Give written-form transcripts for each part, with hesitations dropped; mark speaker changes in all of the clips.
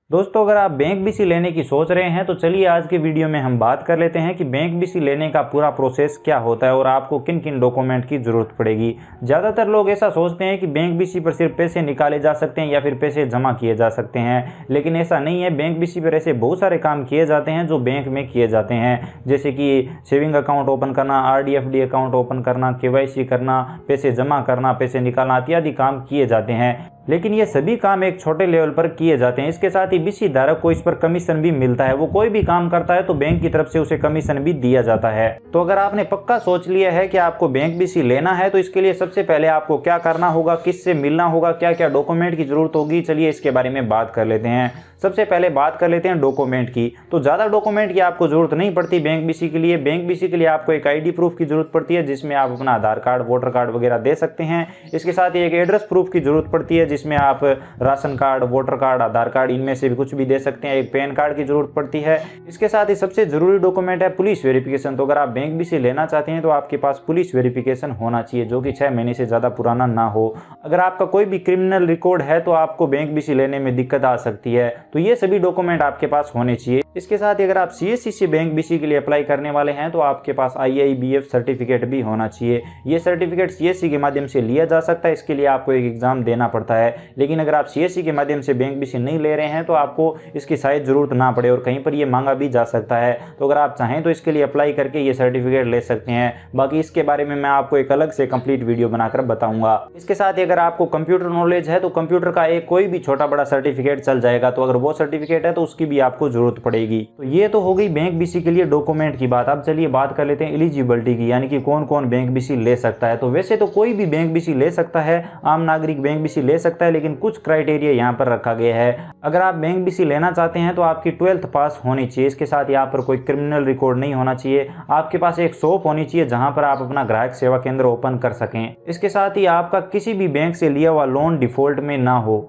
Speaker 1: दोस्तों, अगर आप बैंक बीसी लेने की सोच रहे हैं तो चलिए आज के वीडियो में हम बात कर लेते हैं कि बैंक बीसी लेने का पूरा प्रोसेस क्या होता है और आपको किन किन डॉक्यूमेंट की ज़रूरत पड़ेगी। ज़्यादातर लोग ऐसा सोचते हैं कि बैंक बीसी पर सिर्फ पैसे निकाले जा सकते हैं या फिर पैसे जमा किए जा सकते हैं, लेकिन ऐसा नहीं है। बैंक बीसी पर ऐसे बहुत सारे काम किए जाते हैं जो बैंक में किए जाते हैं, जैसे कि सेविंग अकाउंट ओपन करना, आरडी एफडी अकाउंट ओपन करना, केवाईसी करना, पैसे जमा करना, पैसे निकालना इत्यादि काम किए जाते हैं। लेकिन ये सभी काम एक छोटे लेवल पर किए जाते हैं। इसके साथ ही बीसी धारक को इस पर कमीशन भी मिलता है। वो कोई भी काम करता है तो बैंक की तरफ से उसे कमीशन भी दिया जाता है। तो अगर आपने पक्का सोच लिया है कि आपको बैंक बीसी लेना है तो इसके लिए सबसे पहले आपको क्या करना होगा, किससे मिलना होगा, क्या क्या डॉक्यूमेंट की जरूरत होगी, चलिए इसके बारे में बात कर लेते हैं। सबसे पहले बात कर लेते हैं डॉक्यूमेंट की। तो ज़्यादा डॉक्यूमेंट की आपको जरूरत नहीं पड़ती बैंक बीसी के लिए। बैंक बीसी के लिए आपको एक आईडी प्रूफ की जरूरत पड़ती है, जिसमें आप अपना आधार कार्ड, वोटर कार्ड वगैरह दे सकते हैं। इसके साथ ही एक एड्रेस प्रूफ की जरूरत पड़ती है, जिसमें आप राशन कार्ड, वोटर कार्ड, आधार कार्ड इनमें से भी कुछ भी दे सकते हैं। एक पैन कार्ड की जरूरत पड़ती है। इसके साथ ही सबसे जरूरी डॉक्यूमेंट है पुलिस वेरिफिकेशन। तो अगर आप बैंक बीसी लेना चाहते हैं तो आपके पास पुलिस वेरिफिकेशन होना चाहिए, जो कि 6 महीने से ज़्यादा पुराना ना हो। अगर आपका कोई भी क्रिमिनल रिकॉर्ड है तो आपको बैंक बीसी लेने में दिक्कत आ सकती है। तो ये सभी डॉक्यूमेंट आपके पास होने चाहिए। इसके साथ ही अगर आप सीएससी से बैंक बीसी के लिए अप्लाई करने वाले हैं तो आपके पास आईआईबीएफ सर्टिफिकेट भी होना चाहिए। ये सर्टिफिकेट सीएससी के माध्यम से लिया जा सकता है। इसके लिए आपको एक एग्जाम देना पड़ता है। लेकिन अगर आप सीएससी के माध्यम से बैंक बीसी नहीं ले रहे हैं तो आपको इसकी शायद जरूरत ना पड़े और कहीं पर ये मांगा भी जा सकता है। तो अगर आप चाहें तो इसके लिए अप्लाई करके ये सर्टिफिकेट ले सकते हैं। बाकी इसके बारे में मैं आपको एक अलग से कंप्लीट वीडियो बनाकर बताऊंगा। इसके साथ ही अगर आपको कंप्यूटर नॉलेज है तो कंप्यूटर का एक कोई भी छोटा बड़ा सर्टिफिकेट चल जाएगा। तो अगर वो सर्टिफिकेट है तो उसकी भी आपको जरूरत पड़ेगी। तो ये तो हो गई बैंक बीसी के लिए डॉक्यूमेंट की बात। अब चलिए बात कर लेते हैं एलिजिबिलिटी की, यानी कि कौन कौन बैंक बीसी ले सकता है। तो वैसे तो कोई भी बैंक बीसी ले सकता है, आम नागरिक बैंक बीसी ले सकता है, लेकिन कुछ क्राइटेरिया यहाँ पर रखा गया है। अगर आप बैंक बीसी लेना चाहते हैं तो आपकी 12th पास होनी चाहिए। इसके साथ यहाँ पर कोई क्रिमिनल रिकॉर्ड नहीं होना चाहिए। आपके पास एक शॉप होनी चाहिए जहां पर आप अपना ग्राहक सेवा केंद्र ओपन कर सकें। इसके साथ ही आपका किसी भी बैंक से लिया हुआ लोन डिफॉल्ट में ना हो।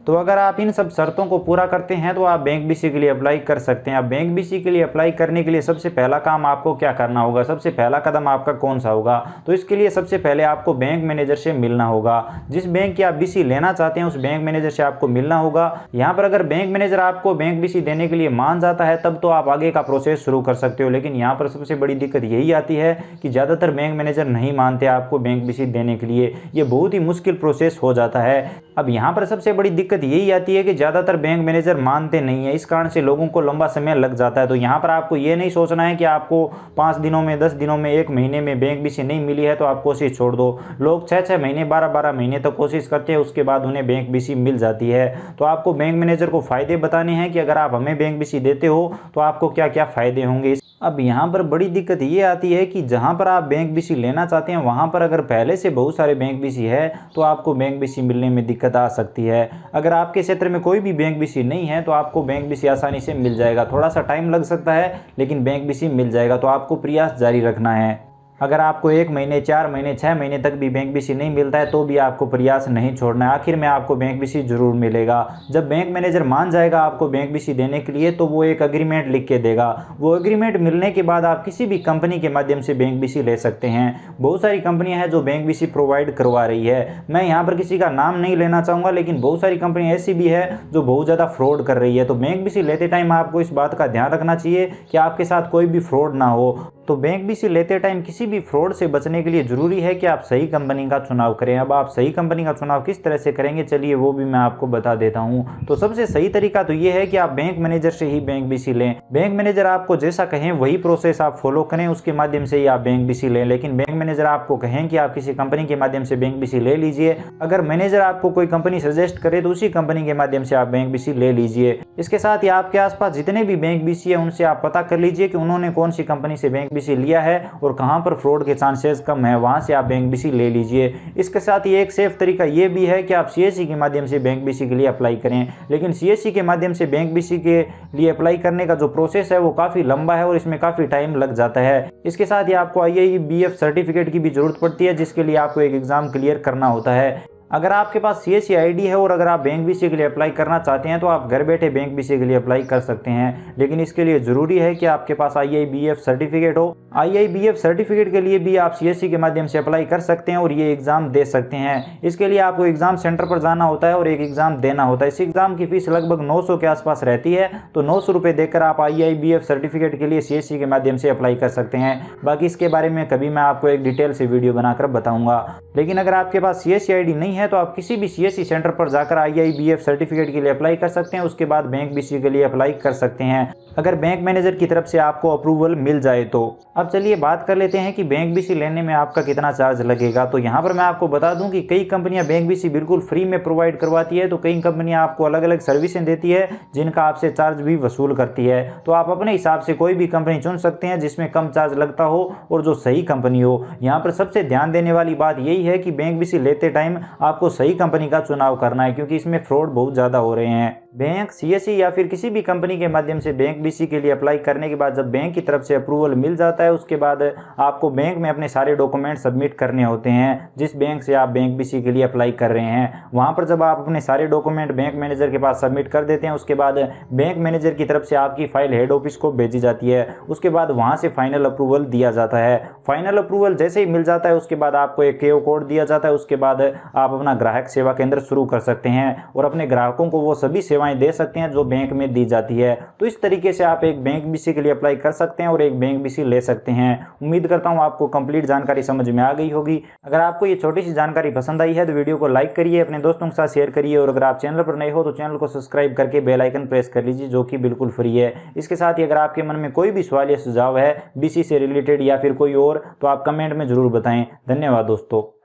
Speaker 1: तो अगर आप इन सब शर्तों को पूरा करते हैं तो आप बैंक बीसी के लिए अप्लाई कर सकते हैं। अब बैंक बीसी के लिए अप्लाई करने के लिए सबसे पहला काम आपको क्या करना होगा, सबसे पहला कदम आपका कौन सा होगा? तो इसके लिए सबसे पहले आपको बैंक मैनेजर से मिलना होगा। जिस बैंक की आप बीसी लेना चाहते हैं उस बैंक मैनेजर से आपको मिलना होगा। यहाँ पर अगर बैंक मैनेजर आपको बैंक बीसी देने के लिए मान जाता है तब तो आप आगे का प्रोसेस शुरू कर सकते हो। लेकिन यहाँ पर सबसे बड़ी दिक्कत यही आती है कि ज़्यादातर बैंक मैनेजर नहीं मानते आपको बैंक बीसी देने के लिए। ये बहुत ही मुश्किल प्रोसेस हो जाता है। अब यहाँ पर सबसे बड़ी दिक्कत यही आती है कि ज़्यादातर बैंक मैनेजर मानते नहीं है। इस कारण से लोगों को लंबा समय लग जाता है। तो यहाँ पर आपको ये नहीं सोचना है कि आपको 5 दिनों में, 10 दिनों में, 1 महीने में बैंक बीसी नहीं मिली है तो आप कोशिश छोड़ दो। लोग 6-6 महीने, 12-12 महीने तक कोशिश करते हैं, उसके बाद उन्हें बैंक बीसी मिल जाती है। तो आपको बैंक मैनेजर को फ़ायदे बताने हैं कि अगर आप हमें बैंक बीसी देते हो तो आपको क्या क्या फ़ायदे होंगे। अब यहाँ पर बड़ी दिक्कत ये आती है कि जहाँ पर आप बैंक बीसी लेना चाहते हैं वहाँ पर अगर पहले से बहुत सारे बैंक बीसी है तो आपको बैंक बीसी मिलने में दिक्कत आ सकती है। अगर आपके क्षेत्र में कोई भी बैंक बीसी नहीं है तो आपको बैंक बीसी आसानी से मिल जाएगा। थोड़ा सा टाइम लग सकता है लेकिन बैंक बीसी मिल जाएगा। तो आपको प्रयास जारी रखना है। अगर आपको 1 महीने, 4 महीने, 6 महीने तक भी बैंक बीसी नहीं मिलता है तो भी आपको प्रयास नहीं छोड़ना है। आखिर में आपको बैंक बीसी जरूर मिलेगा। जब बैंक मैनेजर मान जाएगा आपको बैंक बीसी देने के लिए तो वो एक एग्रीमेंट लिख के देगा। वो एग्रीमेंट मिलने के बाद आप किसी भी कंपनी के माध्यम से बैंक बीसी ले सकते हैं। बहुत सारी कंपनियां हैं जो बैंक बीसी प्रोवाइड करवा रही है। मैं यहाँ पर किसी का नाम नहीं लेना चाहूँगा, लेकिन बहुत सारी कंपनी ऐसी भी है जो बहुत ज़्यादा फ्रॉड कर रही है। तो बैंक बीसी लेते टाइम आपको इस बात का ध्यान रखना चाहिए कि आपके साथ कोई भी फ्रॉड ना हो। तो बैंक बीसी लेते टाइम किसी भी फ्रॉड से बचने के लिए जरूरी है कि आप सही कंपनी का चुनाव करें। अब आप सही कंपनी का चुनाव किस तरह से करेंगे चलिए वो भी मैं आपको बता देता हूं। तो सबसे सही तरीका तो ये है कि आप बैंक मैनेजर से ही बैंक बीसी लें। बैंक मैनेजर आपको जैसा कहें वही प्रोसेस आप फॉलो करें, उसके माध्यम से ही आप बैंक बीसी लें। लेकिन बैंक मैनेजर आपको कहें कि आप किसी कंपनी के माध्यम से बैंक बीसी ले लीजिए, अगर मैनेजर आपको कोई कंपनी सजेस्ट करे तो उसी कंपनी के माध्यम से आप बैंक बीसी ले लीजिए। इसके साथ ही आपके आसपास जितने भी बैंक बीसी है उनसे आप पता कर लीजिए कि उन्होंने कौन सी कंपनी से बैंक बीसी लिया है और कहां पर फ्रॉड के चांसेस कम है, वहां से आप बैंक बीसी ले लीजिए। इसके साथ ही एक सेफ तरीका ये भी है कि आप सीएससी के माध्यम से बैंक बीसी के लिए अप्लाई करें। लेकिन सीएससी के माध्यम से बैंक बीसी के लिए अप्लाई करने का जो प्रोसेस है वो काफ़ी लंबा है और इसमें काफ़ी टाइम लग जाता है। इसके साथ ही आपको आईआईबीएफ सर्टिफिकेट की भी जरूरत पड़ती है, जिसके लिए आपको एक एग्जाम क्लियर करना होता है। अगर आपके पास CSC आईडी है और अगर आप बैंक BC के लिए अप्लाई करना चाहते हैं तो आप घर बैठे बैंक BC के लिए अप्लाई कर सकते हैं, लेकिन इसके लिए ज़रूरी है कि आपके पास IIBF सर्टिफिकेट हो। IIBF सर्टिफिकेट के लिए भी आप CSC के माध्यम से अप्लाई कर सकते हैं और ये एग्ज़ाम दे सकते हैं। इसके लिए आपको एग्ज़ाम सेंटर पर जाना होता है और एक एग्ज़ाम देना होता है। इस एग्ज़ाम की फ़ीस लगभग 900 के आसपास रहती है, तो 900 रुपये देकर आप IIBF सर्टिफिकेट के लिए CSC के माध्यम से अप्लाई कर सकते हैं। बाकी इसके बारे में कभी मैं आपको एक डिटेल से वीडियो बनाकर बताऊँगा। लेकिन अगर आपके पास CSC आईडी नहीं है तो आप किसी भी CSC सेंटर पर जाकर IIBF सर्टिफिकेट के लिए अप्लाई कर सकते हैं, उसके बाद बैंक BC के लिए अप्लाई कर सकते हैं अगर बैंक मैनेजर की तरफ से आपको अप्रूवल मिल जाए तो। अब चलिए बात कर लेते हैं कि बैंक BC लेने में आपका कितना चार्ज लगेगा। तो यहाँ पर मैं आपको बता दूं कि कई कंपनियां बैंक BC बिल्कुल फ्री में प्रोवाइड करवाती है, तो कई कंपनियां आपको अलग अलग सर्विसें देती है जिनका आपसे चार्ज भी वसूल करती है। तो आप अपने हिसाब से कोई भी कंपनी चुन सकते हैं जिसमें कम चार्ज लगता हो और जो सही कंपनी हो। यहाँ पर सबसे ध्यान देने वाली बात यही है कि बैंक BC लेते टाइम आपको सही कंपनी का चुनाव करना है, क्योंकि इसमें फ्रॉड बहुत ज़्यादा हो रहे हैं। बैंक CSC या फिर किसी भी कंपनी के माध्यम से बैंक BC के लिए अप्लाई करने के बाद जब बैंक की तरफ से अप्रूवल मिल जाता है, उसके बाद आपको बैंक में अपने सारे डॉक्यूमेंट सबमिट करने होते हैं। जिस बैंक से आप बैंक BC के लिए अप्लाई कर रहे हैं, वहाँ पर जब आप अपने सारे डॉक्यूमेंट बैंक मैनेजर के पास सबमिट कर देते हैं, उसके बाद बैंक मैनेजर की तरफ से आपकी फाइल हेड ऑफिस को भेजी जाती है। उसके बाद वहाँ से फाइनल अप्रूवल दिया जाता है। फाइनल अप्रूवल जैसे ही मिल जाता है उसके बाद आपको एक KO कोड दिया जाता है। उसके बाद आप अपना ग्राहक सेवा केंद्र शुरू कर सकते हैं और अपने ग्राहकों को वो सभी सेवाएं दे सकते हैं जो बैंक में दी जाती है। तो इस तरीके से आप एक बैंक BC के लिए अप्लाई कर सकते हैं और एक बैंक BC ले सकते हैं। उम्मीद करता हूं आपको कंप्लीट जानकारी समझ में आ गई होगी। अगर आपको ये छोटी सी जानकारी पसंद आई है तो वीडियो को लाइक करिए, अपने दोस्तों के साथ शेयर करिए और अगर आप चैनल पर नए हो तो चैनल को सब्सक्राइब करके बेल आइकन प्रेस कर लीजिए, जो कि बिल्कुल फ्री है। इसके साथ ही अगर आपके मन में कोई भी सवाल या सुझाव है BC से रिलेटेड या फिर कोई और, तो आप कमेंट में जरूर बताएं। धन्यवाद दोस्तों।